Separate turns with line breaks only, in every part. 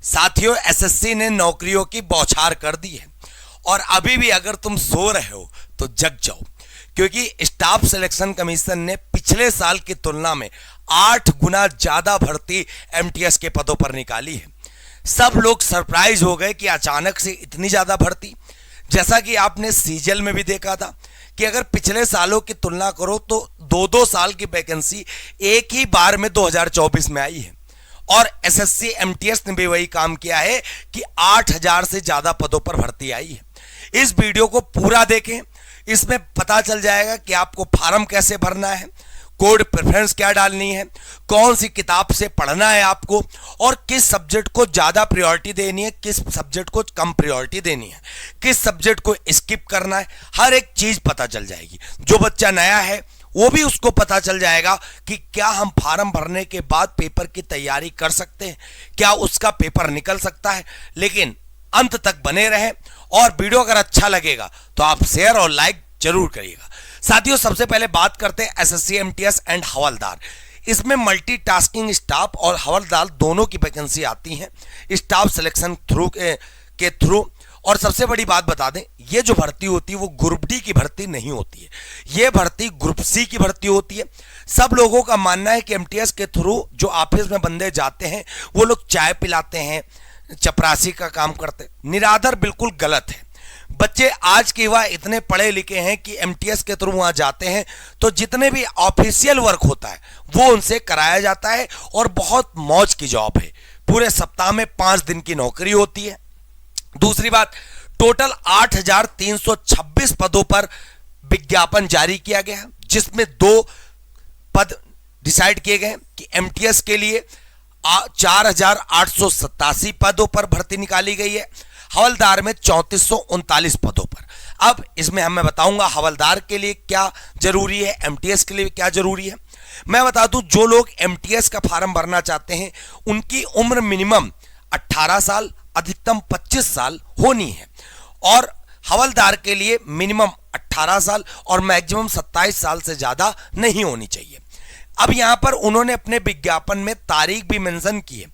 साथियों, एसएससी ने नौकरियों की बौछार कर दी है और अभी भी अगर तुम सो रहे हो तो जग जाओ, क्योंकि स्टाफ सिलेक्शन कमीशन ने पिछले साल की तुलना में 8 गुना ज्यादा भर्ती एमटीएस के पदों पर निकाली है। सब लोग सरप्राइज हो गए कि अचानक से इतनी ज्यादा भर्ती। जैसा कि आपने सीजीएल में भी देखा था कि अगर पिछले सालों की तुलना करो तो 2-2 साल की वैकेंसी एक ही बार में 2024 में आई है और एसएससी एमटीएस ने भी वही काम किया है कि 8000 से ज्यादा पदों पर भर्ती आई है। इस वीडियो को पूरा देखें, इसमें पता चल जाएगा कि आपको फॉर्म कैसे भरना है, कोड प्रेफरेंस क्या डालनी है, कौन सी किताब से पढ़ना है आपको और किस सब्जेक्ट को ज्यादा प्रायोरिटी देनी है, किस सब्जेक्ट को कम प्रायोरिटी देनी है, किस सब्जेक्ट को स्किप करना है। हर एक चीज पता चल जाएगी। जो बच्चा नया है वो भी उसको पता चल जाएगा कि क्या हम फॉर्म भरने के बाद पेपर की तैयारी कर सकते हैं, क्या उसका पेपर निकल सकता है। लेकिन अंत तक बने रहें और वीडियो अगर अच्छा लगेगा तो आप शेयर और लाइक जरूर करिएगा। साथियों, सबसे पहले बात करते हैं एसएससी एमटीएस एंड हवलदार। इसमें मल्टीटास्किंग स्टाफ और हवलदार दोनों की वैकेंसी आती है स्टाफ सिलेक्शन के थ्रू। और सबसे बड़ी बात बता दें, ये जो भर्ती होती है वो ग्रुप डी की भर्ती नहीं होती है, ये भर्ती ग्रुप सी की भर्ती होती है। सब लोगों का मानना है कि एमटीएस के थ्रू जो ऑफिस में बंदे जाते हैं वो लोग चाय पिलाते हैं, चपरासी का काम करते हैं। निरादर बिल्कुल गलत है। बच्चे आज के युवा इतने पढ़े लिखे हैं कि एमटीएस के थ्रू वहां जाते हैं तो जितने भी ऑफिशियल वर्क होता है वो उनसे कराया जाता है और बहुत मौज की जॉब है। पूरे सप्ताह में 5 दिन की नौकरी होती है। दूसरी बात, टोटल 8326 पदों पर विज्ञापन जारी किया गया है, जिसमें 2 पद डिसाइड किए गए कि एमटीएस के लिए 4887 पदों पर भर्ती निकाली गई है, हवलदार में 3439 पदों पर। अब इसमें मैं बताऊंगा हवलदार के लिए क्या जरूरी है, एमटीएस के लिए क्या जरूरी है। मैं बता दूं, जो लोग एमटीएस का फॉर्म भरना चाहते हैं उनकी उम्र मिनिमम 18 साल अधिकतम 25 साल होनी है और हवलदार के लिए मिनिमम 18 साल और मैक्सिमम 27 साल से ज्यादा नहीं होनी चाहिए। अब यहां पर उन्होंने अपने विज्ञापन में तारीख भी मेंशन की है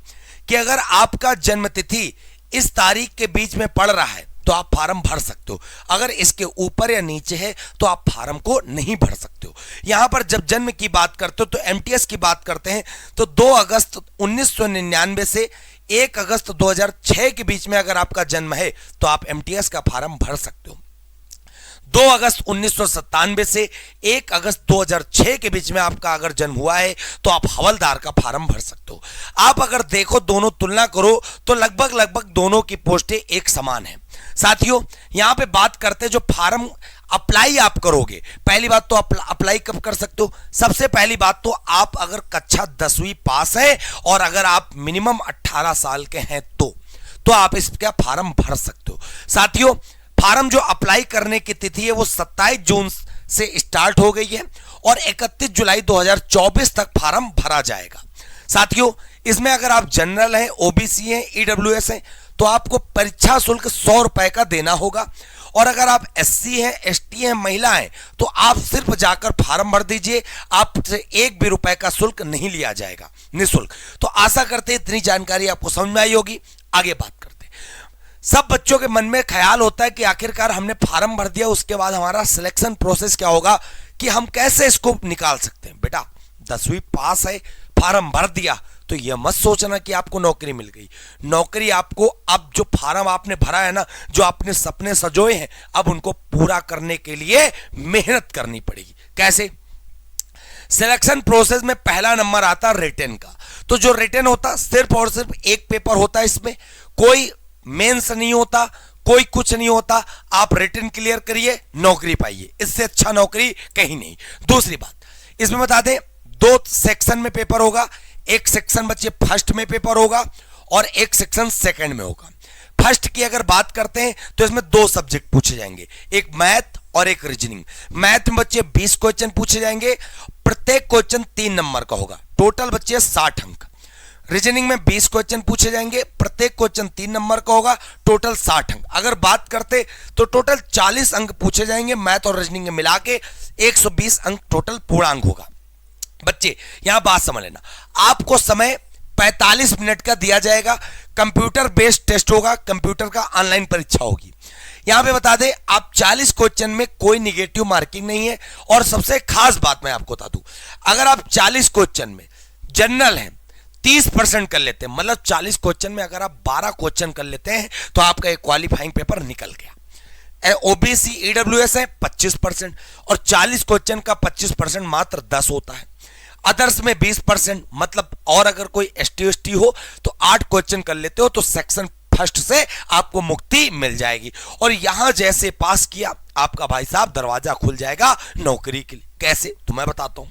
कि अगर आपका जन्म तिथि इस तारीख के बीच में पड़ रहा है तो आप फॉर्म भर सकते हो, अगर इसके ऊपर या नीचे है तो आप फॉर्म को नहीं भर सकते हो। यहां पर जब जन्म की बात करते हो तो एमटीएस की बात करते हैं तो 2 अगस्त 1999 से 1 अगस्त 2006 के बीच में अगर आपका जन्म है तो आप एमटीएस का फॉर्म भर सकते हो। 2 अगस्त 1997 से 1 अगस्त 2006 के बीच में आपका अगर जन्म हुआ है तो आप हवलदार का फॉर्म भर सकते हो। आप अगर देखो, दोनों तुलना करो तो लगभग दोनों की पोस्टें एक समान है। साथियों, यहां पे बात करते हैं जो फॉर्म अप्लाई आप करोगे, पहली बात तो अप्लाई कब कर सकते हो। सबसे पहली बात तो आप अगर कक्षा 10वीं पास है और अगर आप मिनिमम 18 साल के हैं तो आप इसका फॉर्म भर सकते हो। साथियों, फॉर्म जो अप्लाई करने की तिथि है वो 27 जून से स्टार्ट हो गई है और 31 जुलाई 2024 तक फॉर्म भरा जाएगा। साथियों, इसमें अगर आप जनरल हैं, ओबीसी हैं, ईडब्ल्यूएस हैं तो आपको परीक्षा शुल्क 100 रुपए का देना होगा और अगर आप एससी हैं, एसटी हैं, महिला हैं तो आप सिर्फ जाकर फॉर्म भर दीजिए, आपसे 1 भी रुपए का शुल्क नहीं लिया जाएगा, निःशुल्क। तो आशा करते हैं इतनी जानकारी आपको समझ में आई होगी। आगे बात करते हैं। सब बच्चों के मन में ख्याल होता है कि आखिरकार हमने फॉर्म भर दिया, उसके बाद हमारा सिलेक्शन प्रोसेस क्या होगा, कि हम कैसे इसको निकाल सकते हैं। बेटा, 10वीं पास है, फॉर्म भर दिया तो यह मत सोचना कि आपको नौकरी मिल गई। नौकरी आपको, अब जो फॉर्म आपने भरा है ना, जो आपने सपने सजोए हैं, अब उनको पूरा करने के लिए मेहनत करनी पड़ेगी। कैसे? सिलेक्शन प्रोसेस में पहला नंबर आता है रिटन का। तो जो रिटन होता सिर्फ और सिर्फ एक पेपर होता है, इसमें कोई मेंस नहीं होता, कोई कुछ नहीं होता। आप रिटन क्लियर करिए, नौकरी पाइए, इससे अच्छा नौकरी कहीं नहीं। दूसरी बात, इसमें बता दें 2 सेक्शन में पेपर होगा। एक सेक्शन बच्चे फर्स्ट में पेपर होगा और एक सेक्शन सेकंड में होगा। फर्स्ट की अगर बात करते हैं तो इसमें 2 सब्जेक्ट पूछे जाएंगे, एक मैथ और एक रीजनिंग। मैथ में बच्चे 20 क्वेश्चन पूछे जाएंगे, प्रत्येक क्वेश्चन 3 नंबर का होगा, टोटल बच्चे 60 अंक। रीजनिंग में 20 क्वेश्चन पूछे जाएंगे, प्रत्येक क्वेश्चन 3 नंबर का होगा, टोटल 60 अंक। अगर बात करते तो टोटल 40 अंक पूछे जाएंगे, मैथ और रीजनिंग में मिला के 120 अंक टोटल पूर्णांक होगा। बच्चे यहां बात समझ लेना, आपको समय 45 मिनट का दिया जाएगा। कंप्यूटर बेस्ड टेस्ट होगा, कंप्यूटर का ऑनलाइन परीक्षा होगी। यहां पे बता दें आप 40 क्वेश्चन में कोई निगेटिव मार्किंग नहीं है। और सबसे खास बात मैं आपको बता दूं, अगर आप 40 क्वेश्चन में जनरल हैं 30% कर लेते हैं, मतलब 40 क्वेश्चन में अगर आप 12 क्वेश्चन कर लेते हैं तो आपका एक क्वालिफाइंग पेपर निकल गया। ओबीसी ईडब्ल्यूएस है 25% और 40 क्वेश्चन का 25% मात्र 10 होता है। अदर्स में 20%, मतलब और अगर कोई एसटी हो तो 8 क्वेश्चन कर लेते हो तो सेक्शन फर्स्ट से आपको मुक्ति मिल जाएगी। और यहां जैसे पास किया आपका भाई साहब दरवाजा खुल जाएगा नौकरी के लिए। कैसे, तो मैं बताता हूं।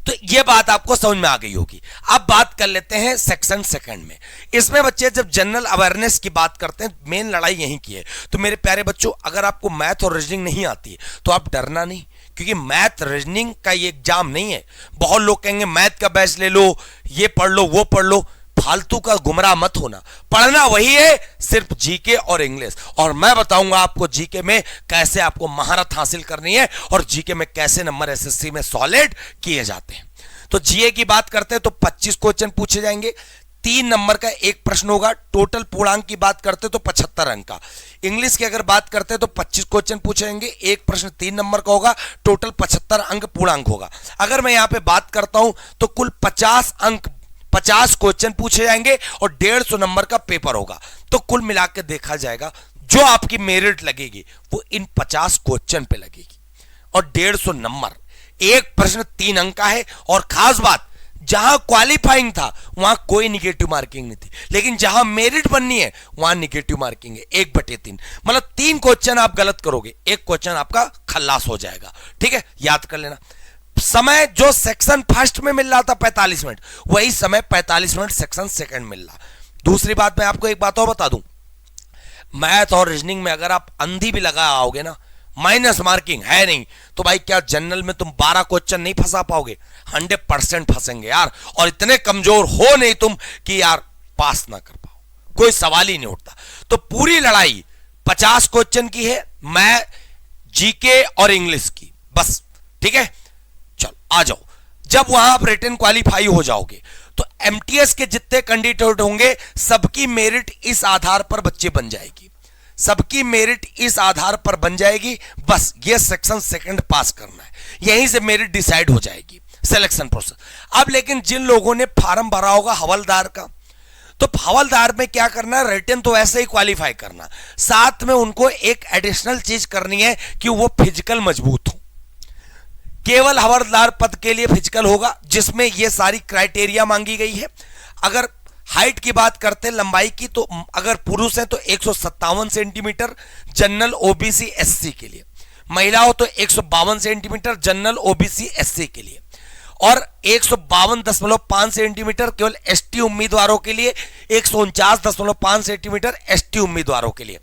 तो यह बात आपको समझ में आ गई होगी। अब बात कर लेते हैं सेक्शन सेकंड में। इसमें बच्चे जब जनरल अवेयरनेस की बात करते हैं, मेन लड़ाई यहीं की है। तो मेरे प्यारे बच्चों, अगर आपको मैथ और रीजनिंग नहीं आती है तो आप डरना नहीं, क्योंकि मैथ रीजनिंग का ये एग्जाम नहीं है। बहुत लोग कहेंगे मैथ का बैच ले लो, ये पढ़ लो, वो पढ़ लो, फालतू का गुमराह मत होना। पढ़ना वही है, सिर्फ जीके और इंग्लिश। और मैं बताऊंगा आपको जीके में कैसे आपको महारत हासिल करनी है और जीके में कैसे नंबर एसएससी में सॉलिड किए जाते हैं। तो जीए की बात करते हैं तो 25 क्वेश्चन पूछे जाएंगे, 3 नंबर का एक प्रश्न होगा। टोटल पूर्णांक की बात करते हैं तो 75 अंक का। इंग्लिश की अगर बात करते हैं तो 25 क्वेश्चन पूछे जाएंगे, एक प्रश्न 3 नंबर का होगा, टोटल 75 अंक पूर्णांक होगा। अगर मैं यहां पे बात करता हूं तो कुल 50 अंक 50 क्वेश्चन पूछे जाएंगे और 150 नंबर का पेपर होगा। तो कुल मिलाकर देखा जाएगा जो आपकी मेरिट लगेगी वो इन 50 क्वेश्चन पे लगेगी और 150 नंबर। एक प्रश्न 3 अंक का है। और खास बात, जहां क्वालिफाइंग था वहां कोई निगेटिव मार्किंग नहीं थी, लेकिन जहां मेरिट बननी है वहां निगेटिव मार्किंग है 1/3। मतलब 3 क्वेश्चन आप गलत करोगे, एक क्वेश्चन आपका खल्लास हो जाएगा। ठीक है, याद कर लेना। समय जो सेक्शन फर्स्ट में मिल रहा था 45 मिनट, वही समय 45 मिनट सेक्शन सेकंड मिल रहा। दूसरी बात मैं आपको एक बात और बता दूं, मैथ और रीजनिंग में अगर आप अंधी भी लगा आओगे ना, माइनस मार्किंग है नहीं, तो भाई क्या जनरल में तुम 12 क्वेश्चन नहीं फंसा पाओगे? 100% फंसेंगे यार। और इतने कमजोर हो नहीं तुम कि यार पास ना कर पाओ, कोई सवाल ही नहीं उठता। तो पूरी लड़ाई 50 क्वेश्चन की है, मैं जीके और इंग्लिश की, बस। ठीक है, चलो आ जाओ। जब वहां आप रिटन क्वालिफाई हो जाओगे तो एमटीएस के जितने कैंडिडेट होंगे सबकी मेरिट इस आधार पर बच्चे बन जाएगी, सबकी मेरिट इस आधार पर बन जाएगी। बस ये सेक्शन सेकंड पास करना है, यहीं से मेरिट डिसाइड हो जाएगी, सिलेक्शन प्रोसेस। अब लेकिन जिन लोगों ने फॉर्म भरा होगा हवलदार का, तो हवलदार में क्या करना है, रिटन तो ऐसे ही क्वालिफाई करना, साथ में उनको एक एडिशनल चीज करनी है कि वो फिजिकल मजबूत हो। केवल हवलदार पद के लिए फिजिकल होगा, जिसमें ये सारी क्राइटेरिया मांगी गई है। अगर हाइट की बात करते हैं लंबाई की, तो अगर पुरुष है तो 157 सेंटीमीटर जनरल ओबीसी एससी के लिए, महिला हो तो 152 सेंटीमीटर जनरल ओबीसी एससी के लिए, और 152.5 सेंटीमीटर केवल एसटी उम्मीदवारों के लिए, 149.5 सेंटीमीटर एसटी उम्मीदवारों के लिए।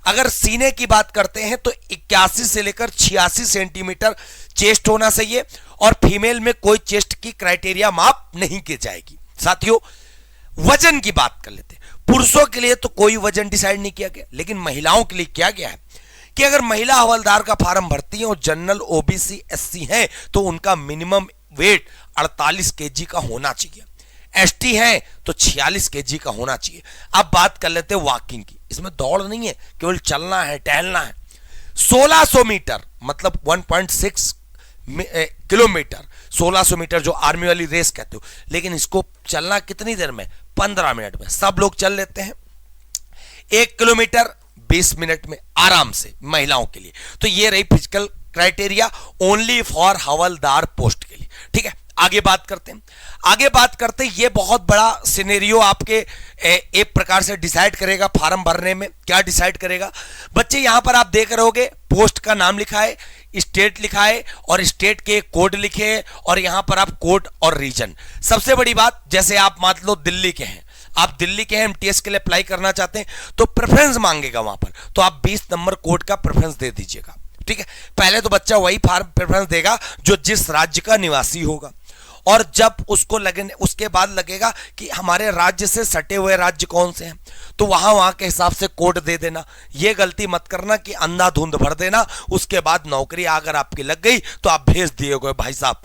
अगर सीने की बात करते हैं तो 81 से लेकर 86 सेंटीमीटर चेस्ट होना चाहिए, और फीमेल में कोई चेस्ट की क्राइटेरिया माप नहीं की जाएगी। साथियों, वजन की बात कर लेते हैं। पुरुषों के लिए तो कोई वजन डिसाइड नहीं किया गया, लेकिन महिलाओं के लिए क्या गया है कि अगर महिला हवलदार का फॉर्म भरती है और जनरल ओबीसी एससी है तो उनका मिनिमम वेट 48 केजी का होना चाहिए, एसटी है तो 46 केजी का होना चाहिए। अब बात कर लेते हैं वॉकिंग की। इसमें दौड़ नहीं है, केवल चलना है, टहलना है। 1600 मीटर मतलब 1.6 किलोमीटर, 1600 मीटर जो आर्मी वाली रेस कहते हो, लेकिन इसको चलना कितनी देर में? 15 मिनट में सब लोग चल लेते हैं। 1 किलोमीटर 20 मिनट में आराम से महिलाओं के लिए। तो ये रही physical criteria only for havildar post के लिए। ठीक है, आगे बात करते हैं। आगे बात करते हैं, ये बहुत बड़ा सिनेरियो आपके एक प्रकार से डिसाइड करेगा फॉर्म भरने में। क्या डिसाइड करेगा बच्चे? यहां पर आप देख रहे होगे पोस्ट का नाम लिखा है, स्टेट लिखा है और स्टेट के कोड लिखे हैं, और यहां पर आप कोड और रीजन। सबसे बड़ी बात, जैसे आप मान लो दिल्ली के हैं, आप दिल्ली के हैं, एमटीएस के लिए अप्लाई करना चाहते हैं तो प्रेफरेंस मांगेगा वहां पर, तो आप 20 नंबर कोड का प्रेफरेंस दे दीजिएगा। ठीक है, पहले तो बच्चा वही फॉर्म प्रेफरेंस देगा जो जिस राज्य का निवासी होगा, और जब उसको लगे उसके बाद लगेगा कि हमारे राज्य से सटे हुए राज्य कौन से हैं, तो वहां के हिसाब से कोड दे देना। ये गलती मत करना कि अंधाधुंध भर देना, उसके बाद नौकरी अगर आपकी लग गई तो आप भेज दिए गए भाई साहब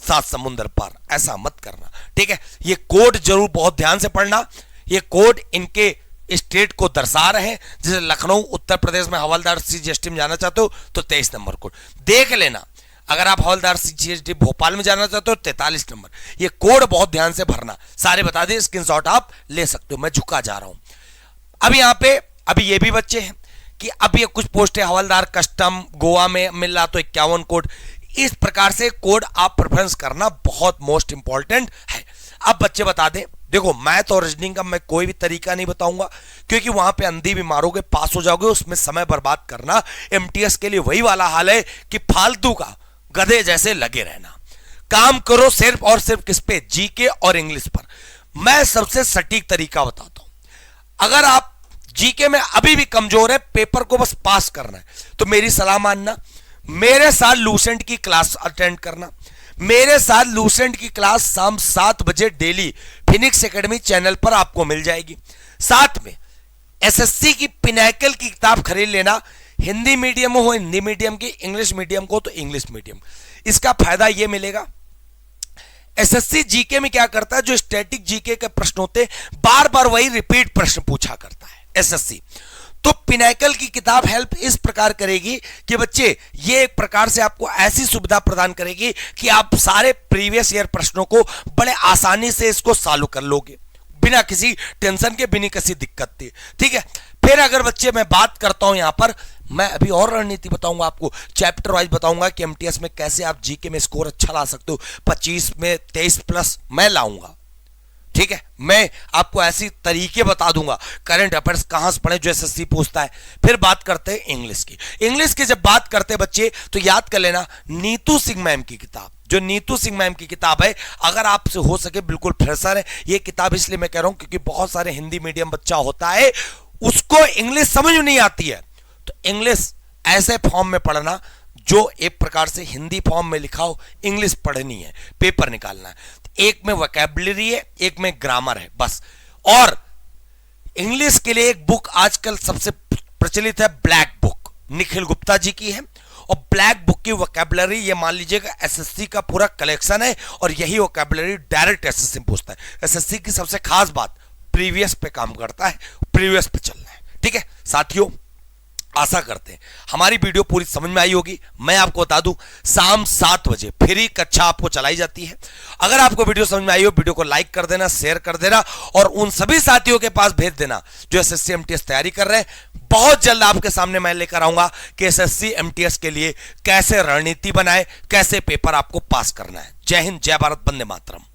सात समुंदर पार, ऐसा मत करना, ठीक है। ये कोड जरूर बहुत ध्यान से पढ़ना, ये कोड इनके स्टेट को दर्शा रहे हैं। जैसे लखनऊ उत्तर प्रदेश में हवलदार सीजीएसटी में जाना चाहते हो तो 23 नंबर कोड देख लेना। अगर आप हवलदार सीजीएसटी भोपाल में जाना चाहते हो 43 नंबर। ये कोड बहुत ध्यान से भरना, सारे बता दें, स्क्रीनशॉट आप ले सकते हो। मैं झुका जा रहा हूं। अब यहां पे अभी ये भी बच्चे हैं कि अब ये कुछ पोस्ट है हवलदार कस्टम गोवा में मिल रहा तो 51 कोड। इस प्रकार से कोड आप प्रेफरेंस करना बहुत मोस्ट इंपॉर्टेंट है। अब बच्चे बता दें, देखो मैथ और रीजनिंग का मैं कोई भी तरीका नहीं बताऊंगा क्योंकि वहां पे अंधी भी मारोगे, पास हो जाओगे, उसमें समय बर्बाद करना एमटीएस के लिए वही वाला हाल है कि फालतू का गधे जैसे लगे रहना। काम करो सिर्फ और सिर्फ किस पे, जीके और इंग्लिश पर। मैं सबसे सटीक तरीका बताता हूं। अगर आप जीके में अभी भी कमजोर है, पेपर को बस पास करना है, तो मेरी सलाह मानना, मेरे साथ लूसेंट की क्लास अटेंड करना। मेरे साथ लूसेंट की क्लास शाम 7 बजे डेली फिनिक्स एकेडमी चैनल पर आपको मिल जाएगी। साथ में एसएससी की पिनैकल की किताब खरीद लेना, हिंदी मीडियम हो हिंदी मीडियम की, इंग्लिश मीडियम को तो इंग्लिश मीडियम। इसका फायदा यह मिलेगा, एसएससी जीके में क्या करता है, जो स्टैटिक जीके के प्रश्न होते बार बार वही रिपीट प्रश्न पूछा करता है एसएससी। तो पिनैकल की किताब हेल्प इस प्रकार करेगी कि बच्चे ये एक प्रकार से आपको ऐसी सुविधा प्रदान करेगी कि आप सारे प्रीवियस ईयर प्रश्नों को बड़े आसानी से इसको सॉल्व कर लोगे बिना किसी टेंशन के, बिना किसी दिक्कत के, ठीक है। फिर अगर बच्चे मैं बात करता हूं, यहां पर मैं अभी और रणनीति बताऊंगा आपको, चैप्टर वाइज बताऊंगा कि एमटीएस में कैसे आप जीके में स्कोर अच्छा ला सकते हो। 25 में 23 प्लस मैं लाऊंगा, ठीक है। मैं आपको ऐसी तरीके बता दूंगा, करंट अफेयर्स कहां से पढ़े जो एसएससी पूछता है। फिर बात करते हैं इंग्लिश की। इंग्लिश की जब बात करते हैं बच्चे तो याद कर लेना नीतू सिंह मैम की किताब, जो नीतू सिंह मैम की किताब है, अगर आपसे हो सके बिल्कुल फ्रेशर है ये किताब, इसलिए मैं कह रहा हूं क्योंकि बहुत सारे हिंदी मीडियम बच्चा होता है उसको इंग्लिश समझ नहीं आती है, तो इंग्लिश ऐसे फॉर्म में पढ़ना जो एक प्रकार से हिंदी फॉर्म में लिखा हो, इंग्लिश पढ़नी है, पेपर निकालना है। एक में वोकैबुलरी है, एक में ग्रामर है बस। और इंग्लिश के लिए एक बुक आजकल सबसे प्रचलित है, ब्लैक बुक, निखिल गुप्ता जी की है। और ब्लैक बुक की वोकैबुलरी ये मान लीजिएगा एसएससी का पूरा कलेक्शन है और यही वोकैबुलरी डायरेक्ट एसएससी में पूछता है। एसएससी की सबसे खास बात प्रीवियस पे काम करता है, प्रीवियस पे चलना है, ठीक है साथियों। आशा करते हैं हमारी वीडियो पूरी समझ में आई होगी। मैं आपको बता दूं शाम 7 बजे फ्री कक्षा आपको चलाई जाती है। अगर आपको वीडियो समझ में आई हो, वीडियो को लाइक कर देना, शेयर कर देना और उन सभी साथियों के पास भेज देना जो एसएससी एमटीएस तैयारी कर रहे हैं। बहुत जल्द आपके सामने मैं लेकर आऊंगा कि एसएससी एमटीएस के लिए कैसे रणनीति बनाए, कैसे पेपर आपको पास करना है। जय हिंद, जय भारत, वंदे मातरम।